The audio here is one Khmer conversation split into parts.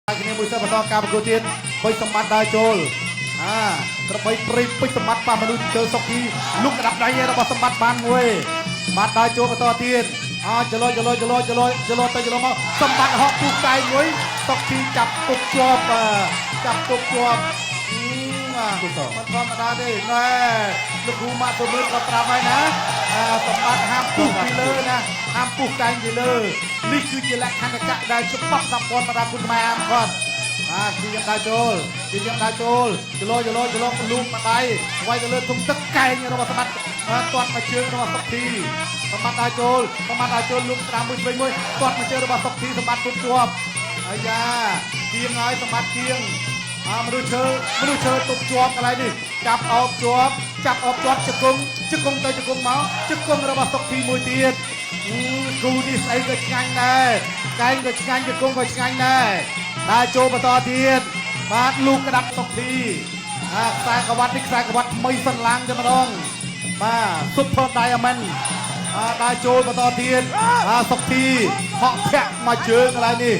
គ្នាមួយសិនបន្តការប្រកួតទៀតបុយសម្បត្តិដើរចូលក្របីព្រៃពេជ្រសម្បត្តិប៉ះមនុស្សជើសុកគីលុកក្តាប់ដៃរបស់សម្បត្តិបានមួយបាទដើរចូលបន្តទៀតចលោទៅចលោមកសម្បត្តិហក់ពុះកែងមួយសុកគីចាប់ពុកជាប់មិនធម្មតាទេណែលោកគ្រូម៉ាក់ទៅមើលក៏ប្រាប់ហើយណាសម្បត្តិហាមពុះពីលើណាហាមពុះកែងពីលើនេះគឺជាលក្ខណៈដែលច្បាប់សម្ព័ន្ធរបស់គុណខ្មែរអាមគាត់ទីយ៉ាងដើរចូលចលោលូកមកដៃវាយទៅលើធុងទឹកកែងរបស់សម្បត្តិទាត់មកជើងរបស់សុកធីសម្បត្តិដើរចូលលូកតាមមួយវិញមួយទាត់មកជើងរបស់សុកធីសម្បត្តិពុតជាប់អាយ៉ាគៀងហើយសម្បត្តិគៀងមនុស្សឈើទុកជាប់កន្លែងនេះចាប់អោបជាប់ជង្គង់ទៅជង្គង់មកជង្គង់របស់សុកធីមួយទៀតគូនេះស្អីក៏ឆ្ងាញ់ដែរកែងក៏ឆ្ងាញ់ជង្គង់ក៏ឆ្ងាញ់ដែរដើរចូលបន្តទៀតបាទលូកក្តាប់សុកធីខ្សែក្រវ៉ាត់ថ្មីសន្លាងតែម្ដងបាទ Super Diamond ដើរចូលបន្តទៀតសុកធីហក់ធាក់មកជើងកន្លែងនេះ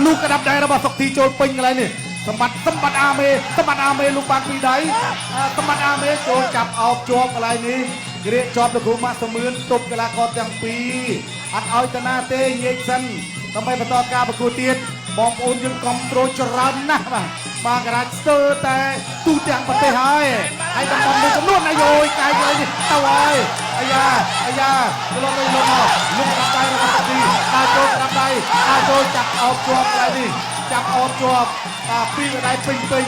លូកក្តាប់ដៃរបស់សុកធីចូលពេញកន្លែងនេះសម្បត្តិអាមេលោកបានពីដៃសម្បត្តិអាមេចូលចាប់អោបជាប់កន្លែងនេះក្រៀកជាប់លោកគ្រូម៉ាក់សមឿនទប់កីឡាករទាំងពីរអត់ឲ្យតាណាទេញែកសិនដើម្បីបន្តការប្រកួតទៀតបងប្អូនយើងគ្រប់គ្រងច្រើនណាស់បាទការ៉ាស្ទើរតែទូទាំងប្រទេសហើយតំបន់មួយចំនួនអាយយកាយកន្លែងនេះទៅហើយអាយ៉ាចូលមកលុកដាក់ដៃរបស់សុកធីដើរចូលដាក់ដៃចាប់អោបជាប់កន្លែងនេះចាប់អោបជាប់ពីកណ្ដាលពេញពេញ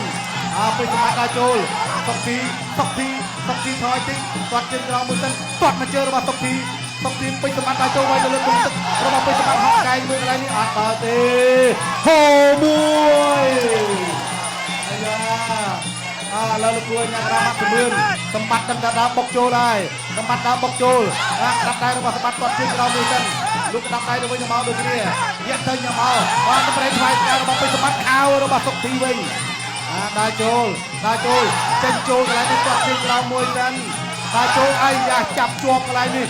សម្បត្តិដើរចូលសុកធីថយតិចគាត់ជើងក្រោមមួយសិនគាត់មកជើងរបស់សុកធីពេញសម្បត្តិដើរចូលវាយទៅលើគុំទឹករបស់ពេញសម្បត្តិហក់កែងមួយកន្លែងនេះអត់ដល់ទេហូមួយអាយ៉ាឥឡូវលោកគួរញ៉ាំរ៉ាម៉ាត់ជំនឿនសម្បត្តិដឹងថាដើរបុកចូលហើយសម្បត្តិដើរបុកចូលក្តាប់ដៃរបស់សម្បត្តិគាត់ជើងក្រោមមួយសិនលោកក្តាប់ដៃទៅវិញទៅមកដូចគ្នាយកទៅញ៉ាំមកបានប្រេងថ្លៃស្ការបស់ពេញសម្បត្តិខោរបស់សុកធីវិញដើរចូលចេញចូលកន្លែងនេះគាត់ជើងក្រោមមួយសិនដើរចូលអាយ៉ាចាប់ជាប់កន្លែងនេះ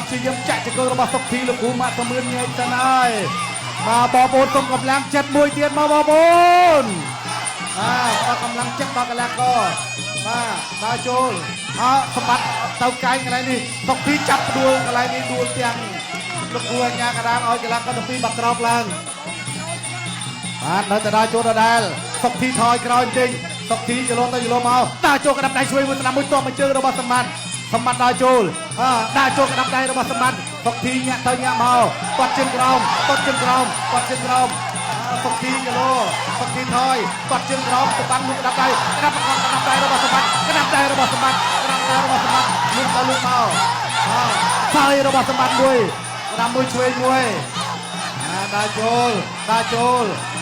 ព្យាយាមចាក់ចង្កូតរបស់សុកធីលោកគ្រូម៉ាក់សមឿនញែកសិនហើយបងប្អូនសូមកម្លាំងចិត្តមួយទៀតមកបងប្អូនគាត់កម្លាំងចិត្តដល់កីឡាករដើរចូលសម្បត្តិទៅកែងកន្លែងនេះសុកធីចាប់ដួលកន្លែងនេះដួលទាំងលោកគ្រូអាញាកណ្ដាលឲ្យកីឡាករទាំងពីរបាក់ក្រោកឡើងនៅតែដើរចូលដដែលសុកធីថយក្រោយចេញសុកធីចលោមកដើរចូលក្តាប់ដៃឆ្វេងមួយស្ដាំមួយទាត់មកជើងរបស់សម្បត្តិដើរចូលក្តាប់ដៃរបស់សម្បត្តិសុកធីញាក់ទៅញាក់មកគាត់ជើងក្រោមសុកធីចលោសុកធីថយគាត់ជើងក្រោមសម្បត្តិមួយក្តាប់ដៃរបស់សម្បត្តិលុកមកថយរបស់សម្បត្តិមួយក្តាប់មួយឆ្វេងមួយដើរចូល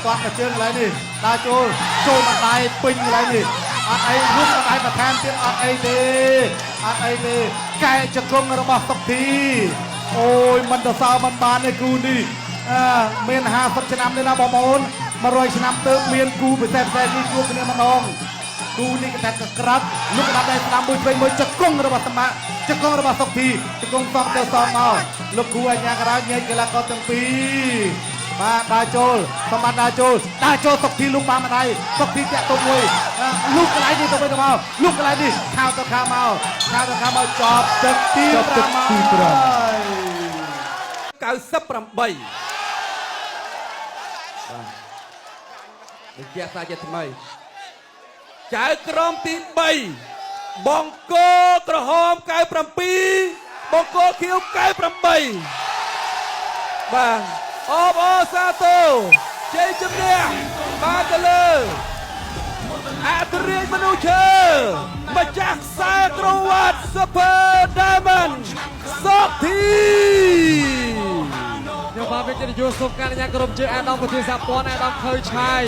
គាត់មកជើងកន្លែងនេះដើរចូលមកដៃពេញកន្លែងនេះអត់អីរួមកន្លែងបន្ថែមទៀតអត់អីទេកែជង្គង់របស់សុកធីអូយមិនទៅសើមិនបានទេគូនេះមាន50ឆ្នាំទេណាបងប្អូន100ឆ្នាំទៅមានគូពិសេសនេះជួបគ្នាម្ដងគូនេះគេថាក្រាត់លោកដាក់ដៃស្ដាំមួយវិញមួយជង្គង់របស់សម្បត្តិជង្គង់របស់សុកធីជង្គង់សងទៅសងមកលោកគ្រូអាញាកណ្ដាលញែកកីឡាករទាំងពីរបាទដើរចូលសម្បត្តិដើរចូលសុកធីលុកបានម្ដាយសុកធីតាក់ទុកមួយលុកកន្លែងនេះទៅវិញទៅមកលុកកន្លែងនេះខោទៅខាងមកចប់ទឹកទី5 98វិទ្យាសាស្ត្រជាថ្មីចៅក្រមទី3បង្គោលក្រហម97បង្គោលខៀវ98បាទអបអសាទរជ័យជំនះបានទៅលើអធិរាជមនុស្សឈើម្ចាស់ខ្សែក្រវ៉ាត់ Super Diamond សុកធីខ្ញុំបាទវិទ្យាយុសូមការញ៉ាំក្រុមជើងអាដាមប្រធានសហព័ន្ធអាដាមខើឆាយ